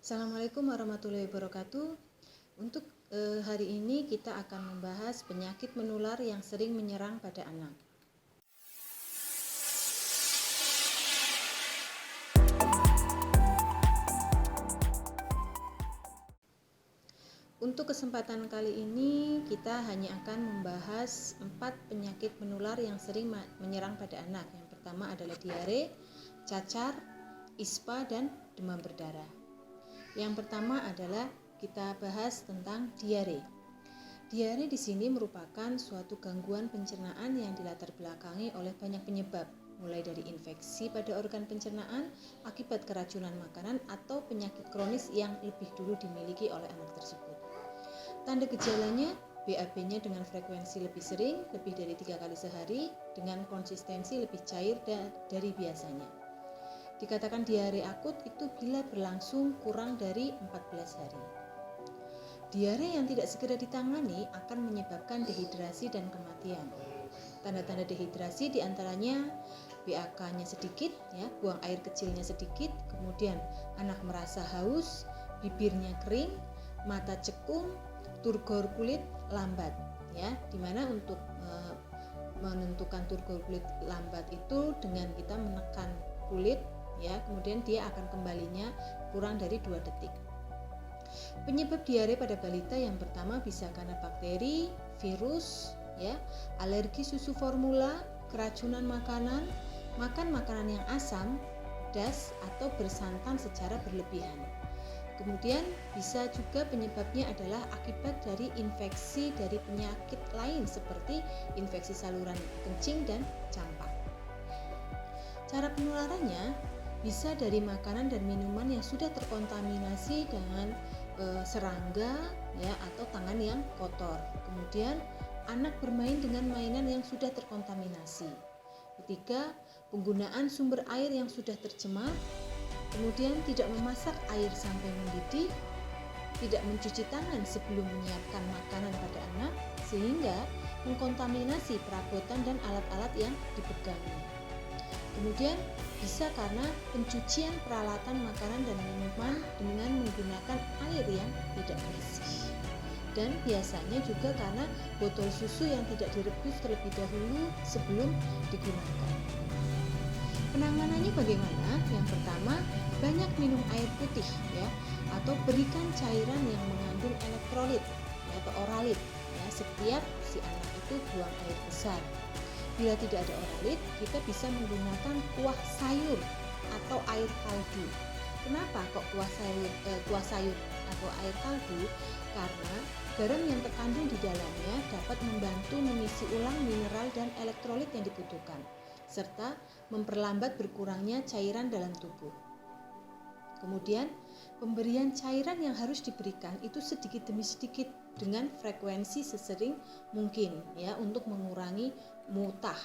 Assalamualaikum warahmatullahi wabarakatuh. Untuk hari ini kita akan membahas penyakit menular yang sering menyerang pada anak. Untuk kesempatan kali ini kita hanya akan membahas 4 penyakit menular yang sering menyerang pada anak. Yang pertama adalah diare, cacar, ispa, dan demam berdarah. Yang pertama adalah kita bahas tentang diare. Diare di sini merupakan suatu gangguan pencernaan yang dilatar belakangi oleh banyak penyebab, mulai dari infeksi pada organ pencernaan akibat keracunan makanan atau penyakit kronis yang lebih dulu dimiliki oleh anak tersebut. Tanda gejalanya, BAB-nya dengan frekuensi lebih sering, lebih dari 3 kali sehari, dengan konsistensi lebih cair dari biasanya. Dikatakan diare akut itu bila berlangsung kurang dari 14 hari. Diare yang tidak segera ditangani akan menyebabkan dehidrasi dan kematian. Tanda-tanda dehidrasi diantaranya BAK-nya sedikit, buang air kecilnya sedikit, kemudian anak merasa haus, bibirnya kering, mata cekung, turgor kulit lambat, dimana untuk menentukan turgor kulit lambat itu dengan kita menekan kulit, kemudian dia akan kembalinya kurang dari 2 detik. Penyebab diare pada balita yang pertama bisa karena bakteri, virus, alergi susu formula, keracunan makanan, makan makanan yang asam, pedas, atau bersantan secara berlebihan. Kemudian bisa juga penyebabnya adalah akibat dari infeksi dari penyakit lain seperti infeksi saluran kencing dan campak. Cara penularannya bisa dari makanan dan minuman yang sudah terkontaminasi dengan serangga, atau tangan yang kotor. Kemudian anak bermain dengan mainan yang sudah terkontaminasi. Ketiga, penggunaan sumber air yang sudah tercemar. Kemudian tidak memasak air sampai mendidih, tidak mencuci tangan sebelum menyiapkan makanan pada anak, sehingga mengkontaminasi perabotan dan alat-alat yang dipegangnya. Kemudian bisa karena pencucian peralatan makanan dan minuman dengan menggunakan air yang tidak bersih. Dan biasanya juga karena botol susu yang tidak direbus terlebih dahulu sebelum digunakan. Penanganannya bagaimana? Yang pertama, banyak minum air putih, atau berikan cairan yang mengandung elektrolit atau oralit, setiap si anak itu buang air besar. Bila tidak ada oralit, kita bisa menggunakan kuah sayur atau air kaldu. Kenapa kok kuah sayur atau air kaldu? Karena garam yang terkandung di dalamnya dapat membantu mengisi ulang mineral dan elektrolit yang dibutuhkan, serta memperlambat berkurangnya cairan dalam tubuh. Kemudian, pemberian cairan yang harus diberikan itu sedikit demi sedikit dengan frekuensi sesering mungkin, untuk mengurangi muntah,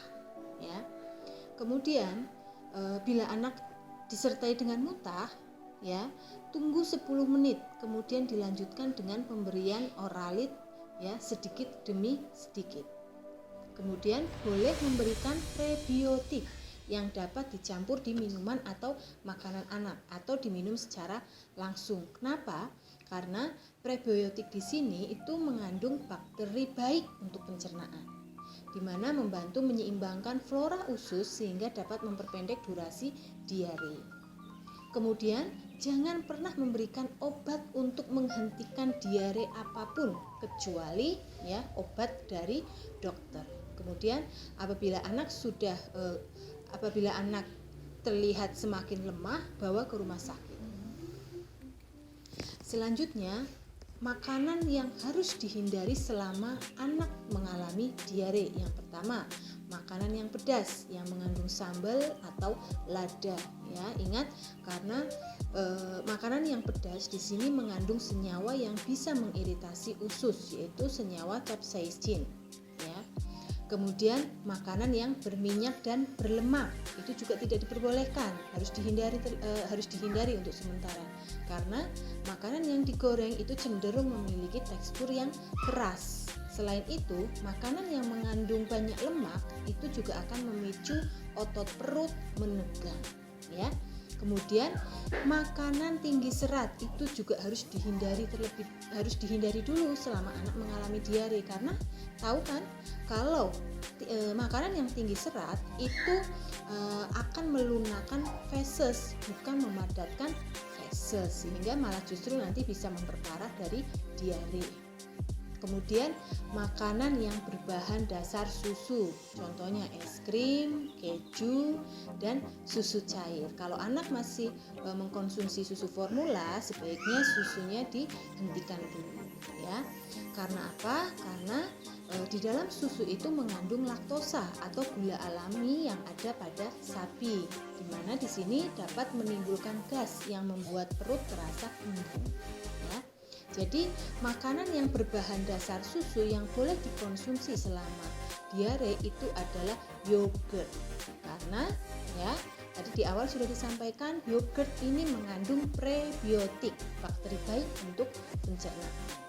Kemudian, bila anak disertai dengan muntah, tunggu 10 menit, kemudian dilanjutkan dengan pemberian oralit, sedikit demi sedikit. Kemudian boleh memberikan prebiotik yang dapat dicampur di minuman atau makanan anak atau diminum secara langsung. Kenapa? Karena prebiotik di sini itu mengandung bakteri baik untuk pencernaan, di mana membantu menyeimbangkan flora usus sehingga dapat memperpendek durasi diare. Kemudian jangan pernah memberikan obat untuk menghentikan diare apapun kecuali obat dari dokter. Kemudian apabila anak terlihat semakin lemah, bawa ke rumah sakit. Selanjutnya, makanan yang harus dihindari selama anak mengalami diare. Yang pertama, makanan yang pedas yang mengandung sambal atau lada, Ingat, karena makanan yang pedas di sini mengandung senyawa yang bisa mengiritasi usus, yaitu senyawa capsaicin, Kemudian makanan yang berminyak dan berlemak itu juga tidak diperbolehkan, harus dihindari untuk sementara, karena makanan yang digoreng itu cenderung memiliki tekstur yang keras. Selain itu, makanan yang mengandung banyak lemak itu juga akan memicu otot perut menegang, Kemudian makanan tinggi serat itu juga harus dihindari dulu selama anak mengalami diare, karena tahu kan kalau makanan yang tinggi serat itu akan melunakkan feses, bukan memadatkan feses, sehingga malah justru nanti bisa memperparah dari diare. Kemudian makanan yang berbahan dasar susu, contohnya es krim, keju, dan susu cair. Kalau anak masih mengkonsumsi susu formula, sebaiknya susunya dihentikan dulu, ya. Karena apa? Karena di dalam susu itu mengandung laktosa atau gula alami yang ada pada sapi, di mana di sini dapat menimbulkan gas yang membuat perut terasa embun, ya. Jadi makanan yang berbahan dasar susu yang boleh dikonsumsi selama diare itu adalah yogurt. Karena ya tadi di awal sudah disampaikan, yogurt ini mengandung prebiotik, bakteri baik untuk pencernaan.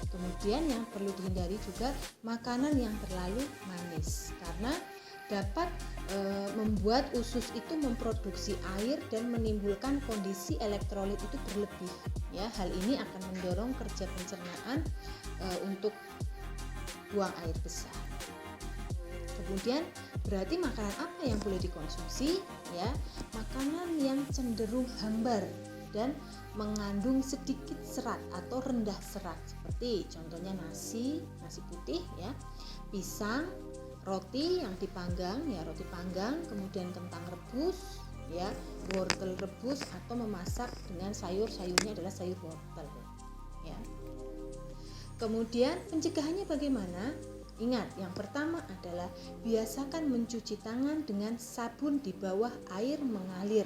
Kemudian yang perlu dihindari juga makanan yang terlalu manis, karena dapat membuat usus itu memproduksi air dan menimbulkan kondisi elektrolit itu berlebih, ya. Hal ini akan mendorong kerja pencernaan untuk buang air besar. Kemudian berarti makanan apa yang boleh dikonsumsi, ya? Makanan yang cenderung hambar dan mengandung sedikit serat atau rendah serat, seperti contohnya nasi putih, ya, pisang, roti yang dipanggang, ya, roti panggang, kemudian kentang rebus, ya, wortel rebus, atau memasak dengan sayurnya adalah sayur wortel, ya. Kemudian pencegahannya bagaimana? Ingat, yang pertama adalah biasakan mencuci tangan dengan sabun di bawah air mengalir,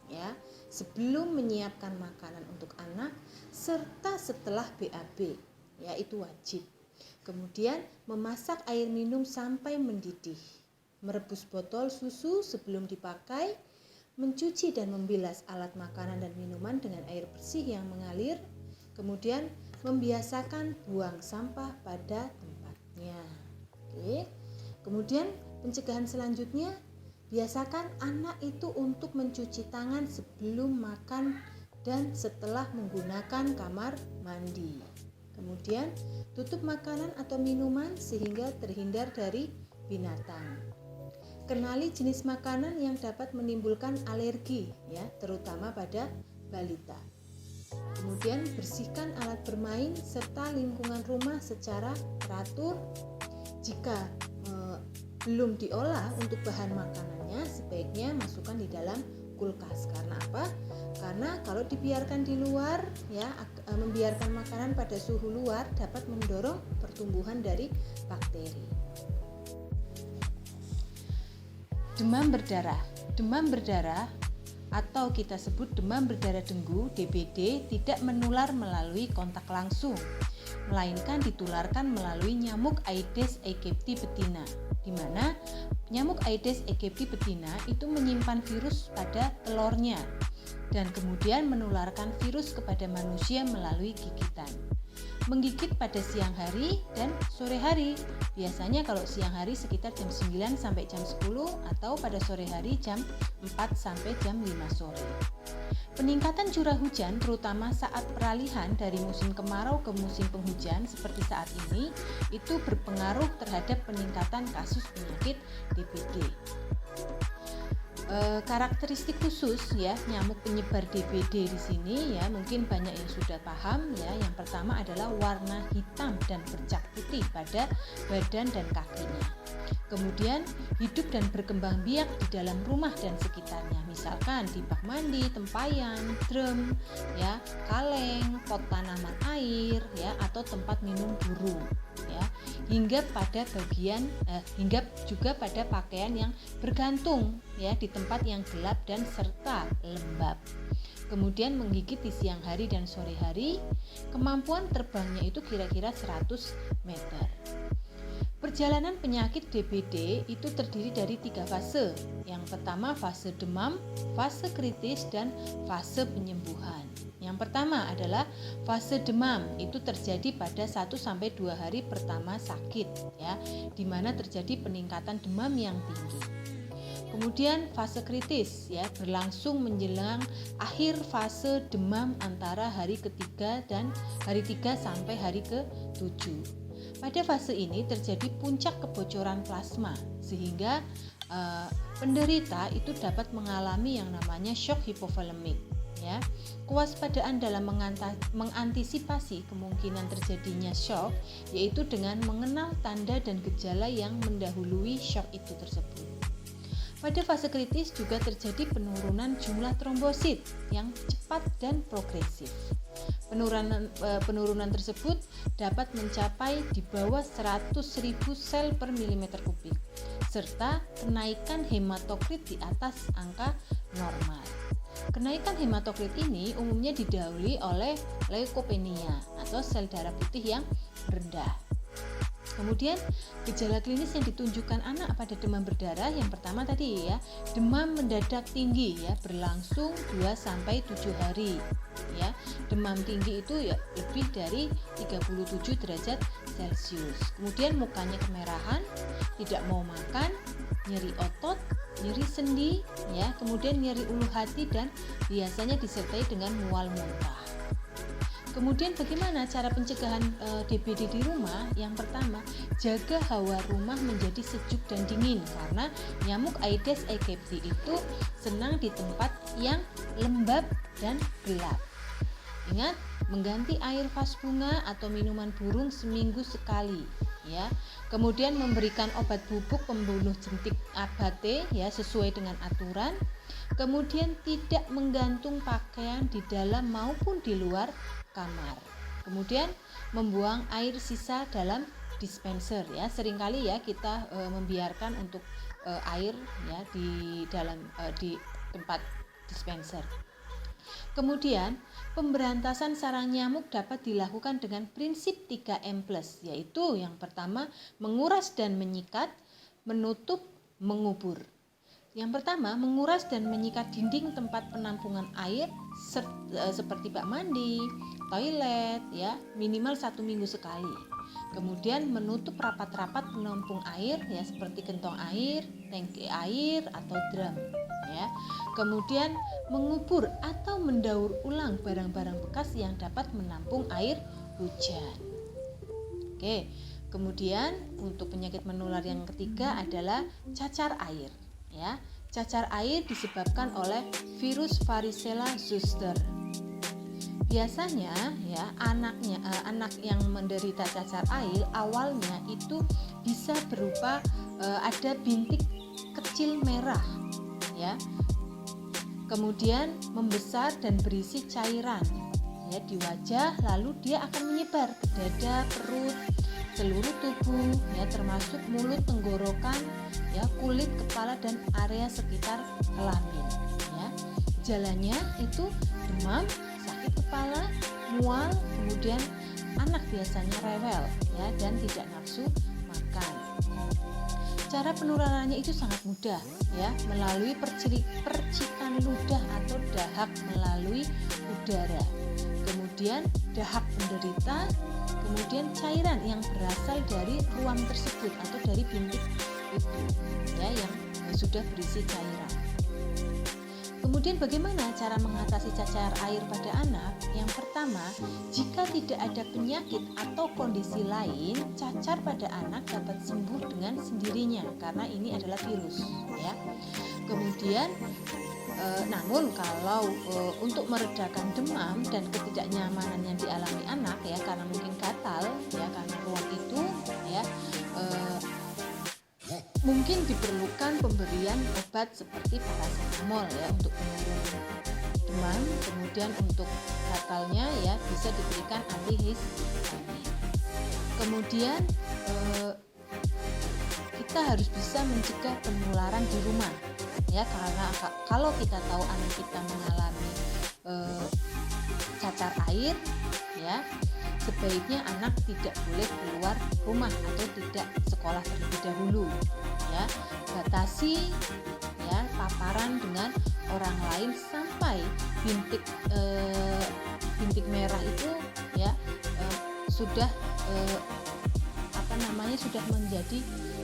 ya, sebelum menyiapkan makanan untuk anak serta setelah BAB, ya, itu wajib. Kemudian memasak air minum sampai mendidih, merebus botol susu sebelum dipakai, mencuci dan membilas alat makanan dan minuman dengan air bersih yang mengalir, kemudian membiasakan buang sampah pada tempatnya. Oke. Kemudian pencegahan selanjutnya, biasakan anak itu untuk mencuci tangan sebelum makan dan setelah menggunakan kamar mandi. Kemudian tutup makanan atau minuman sehingga terhindar dari binatang. Kenali jenis makanan yang dapat menimbulkan alergi, ya, terutama pada balita. Kemudian bersihkan alat bermain serta lingkungan rumah secara teratur. Jika belum diolah untuk bahan makanannya, sebaiknya masukkan di dalam kulkas. Karena apa? Karena kalau dibiarkan di luar, ya, membiarkan makanan pada suhu luar dapat mendorong pertumbuhan dari bakteri. Demam berdarah atau kita sebut demam berdarah denggu (DBD) tidak menular melalui kontak langsung, melainkan ditularkan melalui nyamuk Aedes aegypti betina, di mana nyamuk Aedes aegypti betina itu menyimpan virus pada telurnya dan kemudian menularkan virus kepada manusia melalui gigitan. Menggigit pada siang hari dan sore hari. Biasanya kalau siang hari sekitar jam 9 sampai jam 10 atau pada sore hari jam 4 sampai jam 5 sore. Peningkatan curah hujan terutama saat peralihan dari musim kemarau ke musim penghujan seperti saat ini itu berpengaruh terhadap peningkatan kasus penyakit DBD. Karakteristik khusus, ya, nyamuk penyebar DBD di sini, ya, mungkin banyak yang sudah paham, ya. Yang pertama adalah warna hitam dan bercak putih pada badan dan kakinya. Kemudian hidup dan berkembang biak di dalam rumah dan sekitarnya, misalkan di bak mandi, tempayan, drum, ya, kaleng, pot tanaman air, ya, atau tempat minum burung, ya, hingga juga pada pakaian yang bergantung, ya, di tempat yang gelap dan serta lembab. Kemudian menggigit di siang hari dan sore hari. Kemampuan terbangnya itu kira-kira 100 meter. Perjalanan penyakit DBD itu terdiri dari 3 fase. Yang pertama fase demam, fase kritis, dan fase penyembuhan. Yang pertama adalah fase demam, itu terjadi pada 1-2 hari pertama sakit, ya, di mana terjadi peningkatan demam yang tinggi. Kemudian fase kritis ya, berlangsung menjelang akhir fase demam antara hari ketiga dan hari 3 sampai hari ke-7. Pada fase ini terjadi puncak kebocoran plasma sehingga penderita itu dapat mengalami yang namanya shock hipovolemik ya. Kewaspadaan dalam mengantisipasi kemungkinan terjadinya shock yaitu dengan mengenal tanda dan gejala yang mendahului shock itu tersebut. Pada fase kritis juga terjadi penurunan jumlah trombosit yang cepat dan progresif. Penurunan tersebut dapat mencapai di bawah 100.000 sel per milimeter kubik, serta kenaikan hematokrit di atas angka normal. Kenaikan hematokrit ini umumnya didahului oleh leukopenia atau sel darah putih yang rendah. Kemudian gejala klinis yang ditunjukkan anak pada demam berdarah yang pertama tadi ya, demam mendadak tinggi ya, berlangsung 2 sampai 7 hari ya. Demam tinggi itu ya lebih dari 37 derajat Celcius. Kemudian mukanya kemerahan, tidak mau makan, nyeri otot, nyeri sendi ya, kemudian nyeri ulu hati dan biasanya disertai dengan mual muntah. Kemudian bagaimana cara pencegahan DBD di rumah? Yang pertama, jaga hawa rumah menjadi sejuk dan dingin karena nyamuk Aedes aegypti itu senang di tempat yang lembab dan gelap. Ingat, mengganti air vas bunga atau minuman burung seminggu sekali ya. Kemudian memberikan obat bubuk pembunuh jentik abate ya sesuai dengan aturan. Kemudian tidak menggantung pakaian di dalam maupun di luar kamar. Kemudian membuang air sisa dalam dispenser ya. Seringkali ya kita membiarkan untuk air ya di dalam di tempat dispenser. Kemudian pemberantasan sarang nyamuk dapat dilakukan dengan prinsip 3M+, yaitu yang pertama menguras dan menyikat, menutup, mengubur. Yang pertama, menguras dan menyikat dinding tempat penampungan air seperti bak mandi, toilet ya, minimal 1 minggu sekali. Kemudian menutup rapat-rapat penampung air ya seperti gentong air, tangki air atau drum ya. Kemudian mengubur atau mendaur ulang barang-barang bekas yang dapat menampung air hujan. Oke. Kemudian untuk penyakit menular yang ketiga adalah cacar air. Ya, cacar air disebabkan oleh virus varicella zoster. Biasanya ya anak yang menderita cacar air awalnya itu bisa berupa ada bintik kecil merah ya. Kemudian membesar dan berisi cairan ya di wajah, lalu dia akan menyebar ke dada, perut, seluruh tubuh ya termasuk mulut, tenggorokan ya, kulit, kepala dan area sekitar kelamin ya. Gejalanya itu demam, sakit kepala, mual, kemudian anak biasanya rewel ya dan tidak nafsu makan. Cara penularannya itu sangat mudah ya, melalui percikan ludah atau dahak melalui udara. Kemudian dahak penderita, kemudian cairan yang berasal dari ruam tersebut atau dari bintik itu ya yang sudah berisi cairan. Kemudian bagaimana cara mengatasi cacar air pada anak? Yang pertama, jika tidak ada penyakit atau kondisi lain, cacar pada anak dapat sembuh dengan sendirinya karena ini adalah virus ya. Kemudian namun kalau untuk meredakan demam dan ketidaknyamanan yang dialami anak ya karena mungkin gatal ya karena ruam itu ya mungkin diperlukan pemberian obat seperti paracetamol ya untuk penurun demam. Kemudian untuk gatalnya ya bisa diberikan antihistamin. Kemudian kita harus bisa mencegah penularan di rumah ya, karena kalau kita tahu anak kita mengalami cacar air ya, sebaiknya anak tidak boleh keluar rumah atau tidak sekolah terlebih dahulu ya. Batasi ya paparan dengan orang lain sampai bintik merah itu ya sudah sudah menjadi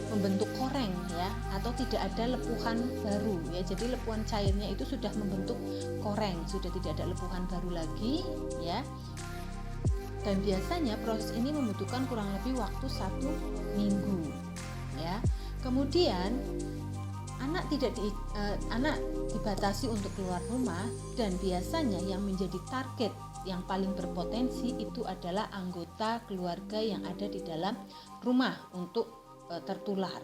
membentuk koreng ya, atau tidak ada lepuhan baru ya. Jadi lepuhan cairnya itu sudah membentuk koreng, sudah tidak ada lepuhan baru lagi ya. Dan biasanya proses ini membutuhkan kurang lebih waktu 1 minggu ya. Kemudian anak dibatasi untuk keluar rumah, dan biasanya yang menjadi target yang paling berpotensi itu adalah anggota keluarga yang ada di dalam rumah untuk tertular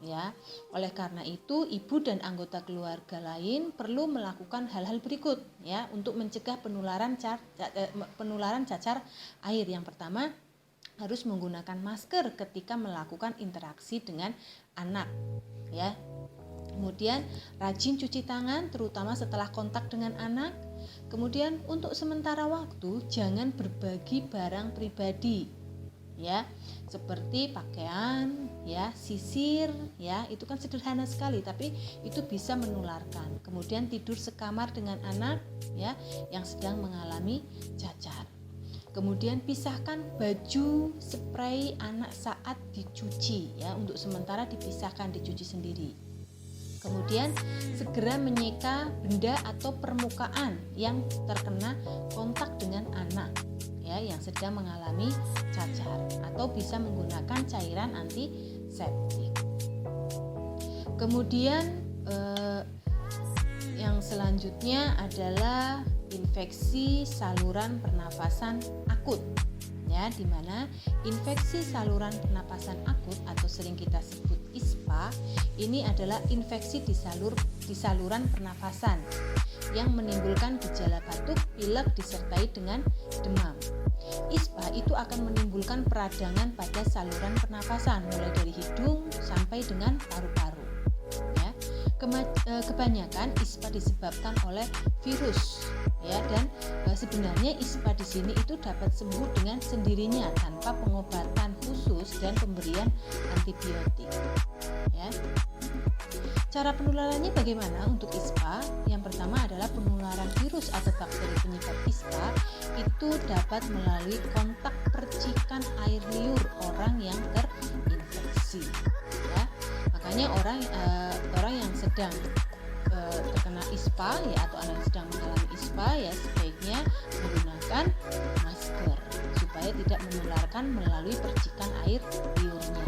ya. Oleh karena itu, ibu dan anggota keluarga lain perlu melakukan hal-hal berikut ya untuk mencegah penularan cacar air. Yang pertama, harus menggunakan masker ketika melakukan interaksi dengan anak ya. Kemudian rajin cuci tangan terutama setelah kontak dengan anak. Kemudian untuk sementara waktu jangan berbagi barang pribadi ya, seperti pakaian ya, sisir ya, itu kan sederhana sekali tapi itu bisa menularkan. Kemudian tidur sekamar dengan anak ya yang sedang mengalami cacar. Kemudian pisahkan baju spray anak saat dicuci ya, untuk sementara dipisahkan, dicuci sendiri. Kemudian segera menyeka benda atau permukaan yang terkena kontak dengan anak ya yang sedang mengalami cacar, atau bisa menggunakan cairan antiseptik. Kemudian yang selanjutnya adalah infeksi saluran pernafasan akut ya, di mana infeksi saluran pernapasan akut atau sering kita sebut ISPA ini adalah infeksi di saluran pernafasan yang menimbulkan gejala batuk, pilek disertai dengan demam. ISPA itu akan menimbulkan peradangan pada saluran pernapasan mulai dari hidung sampai dengan paru-paru ya. Kebanyakan ISPA disebabkan oleh virus ya, dan sebenarnya ISPA di sini itu dapat sembuh dengan sendirinya tanpa pengobatan khusus dan pemberian antibiotik ya. Cara penularannya bagaimana untuk ISPA? Yang pertama adalah penularan virus atau bakteri penyebab ISPA itu dapat melalui kontak percikan air liur orang yang terinfeksi ya. Makanya orang yang sedang terkena ISPA ya, atau anak yang sedang mengalami ISPA ya, sebaiknya menggunakan masker supaya tidak menularkan melalui percikan air liurnya.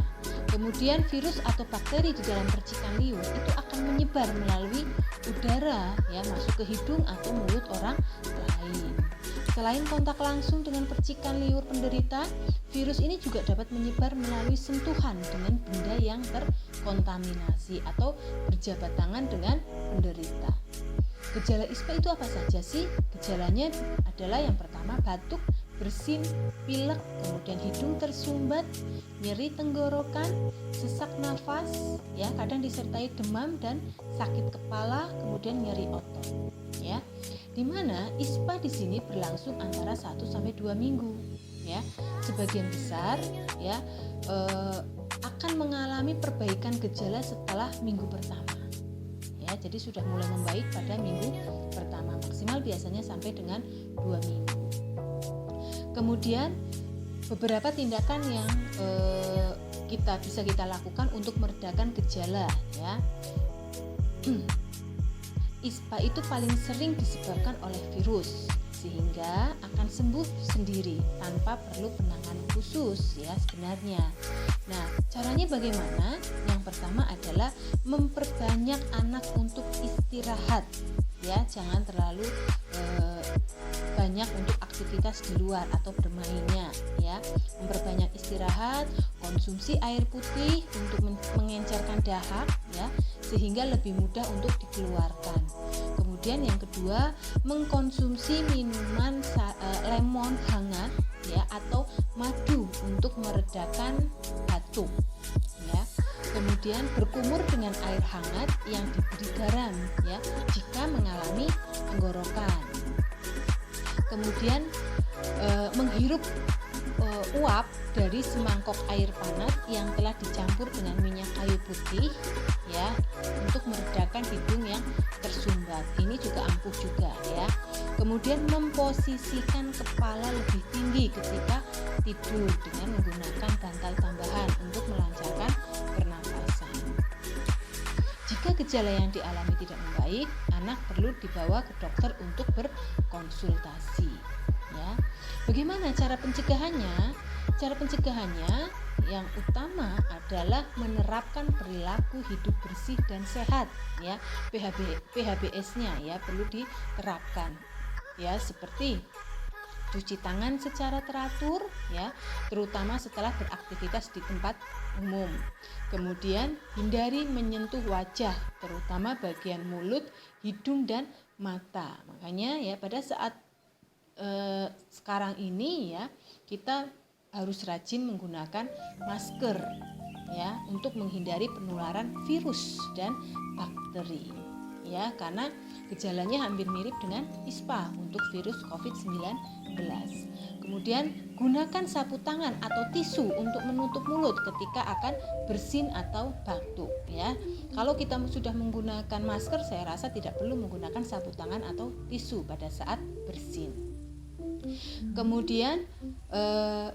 Kemudian virus atau bakteri di dalam percikan liur itu akan menyebar melalui udara ya, masuk ke hidung atau mulut orang lain. Selain kontak langsung dengan percikan liur penderita, virus ini juga dapat menyebar melalui sentuhan dengan benda yang terkontaminasi atau berjabat tangan dengan penderita. Gejala ISPA itu apa saja sih? Gejalanya adalah yang pertama batuk, bersin, pilek, kemudian hidung tersumbat, nyeri tenggorokan, sesak nafas, ya kadang disertai demam dan sakit kepala, kemudian nyeri otot, ya. Di mana ISPA di sini berlangsung antara 1 sampai 2 minggu, ya. Sebagian besar, ya, akan mengalami perbaikan gejala setelah minggu pertama. Ya, jadi sudah mulai membaik pada minggu pertama, maksimal biasanya sampai dengan 2 minggu. Kemudian beberapa tindakan yang bisa kita lakukan untuk meredakan gejala, ya. ISPA itu paling sering disebabkan oleh virus, sehingga akan sembuh sendiri tanpa perlu penanganan khusus, ya sebenarnya. Nah, caranya bagaimana? Yang pertama adalah memperbanyak anak untuk istirahat, ya jangan terlalu banyak untuk aktivitas di luar atau bermainnya, ya. Memperbanyak istirahat, konsumsi air putih untuk mengencerkan dahak, ya, sehingga lebih mudah untuk dikeluarkan. Kemudian yang kedua, mengkonsumsi minuman lemon hangat, ya, atau madu untuk meredakan batuk, ya. Kemudian berkumur dengan air hangat yang diberi garam, ya, jika mengalami tenggorokan. Kemudian menghirup uap dari semangkok air panas yang telah dicampur dengan minyak kayu putih, ya, untuk meredakan hidung yang tersumbat. Ini juga ampuh juga, ya. Kemudian memposisikan kepala lebih tinggi ketika tidur dengan menggunakan bantal tambahan untuk melancarkan pernafasan. Jika gejala yang dialami tidak membaik, anak perlu dibawa ke dokter untuk berkonsultasi. Ya. Bagaimana cara pencegahannya? Cara pencegahannya yang utama adalah menerapkan perilaku hidup bersih dan sehat, ya. PHBS-nya ya perlu diterapkan, ya, seperti cuci tangan secara teratur, ya, terutama setelah beraktivitas di tempat umum. Kemudian hindari menyentuh wajah, terutama bagian mulut, hidung dan mata. Makanya ya pada saat sekarang ini ya kita harus rajin menggunakan masker ya untuk menghindari penularan virus dan bakteri. Ya, karena gejalanya hampir mirip dengan ISPA untuk virus COVID-19. Kemudian gunakan sapu tangan atau tisu untuk menutup mulut ketika akan bersin atau batuk ya. Kalau kita sudah menggunakan masker, saya rasa tidak perlu menggunakan sapu tangan atau tisu pada saat bersin. Kemudian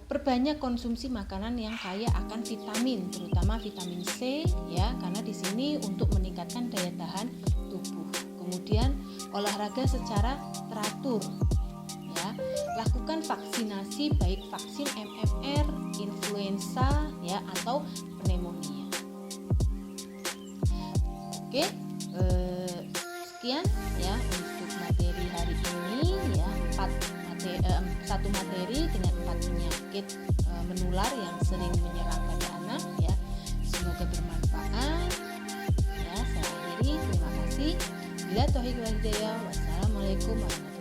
perbanyak konsumsi makanan yang kaya akan vitamin, terutama vitamin C ya, karena di sini untuk meningkatkan daya tahan tubuh. Kemudian olahraga secara teratur ya. Lakukan vaksinasi baik vaksin MMR, influenza ya atau pneumonia. Oke, sekian ya untuk materi hari ini ya, satu materi dengan 4 penyakit menular yang sering menyerang pada anak ya. Semoga bermanfaat ya. Saya akhiri, terima kasih. Bila taufiq wal hidayah. Wassalamualaikum warahmatullahi wabarakatuh.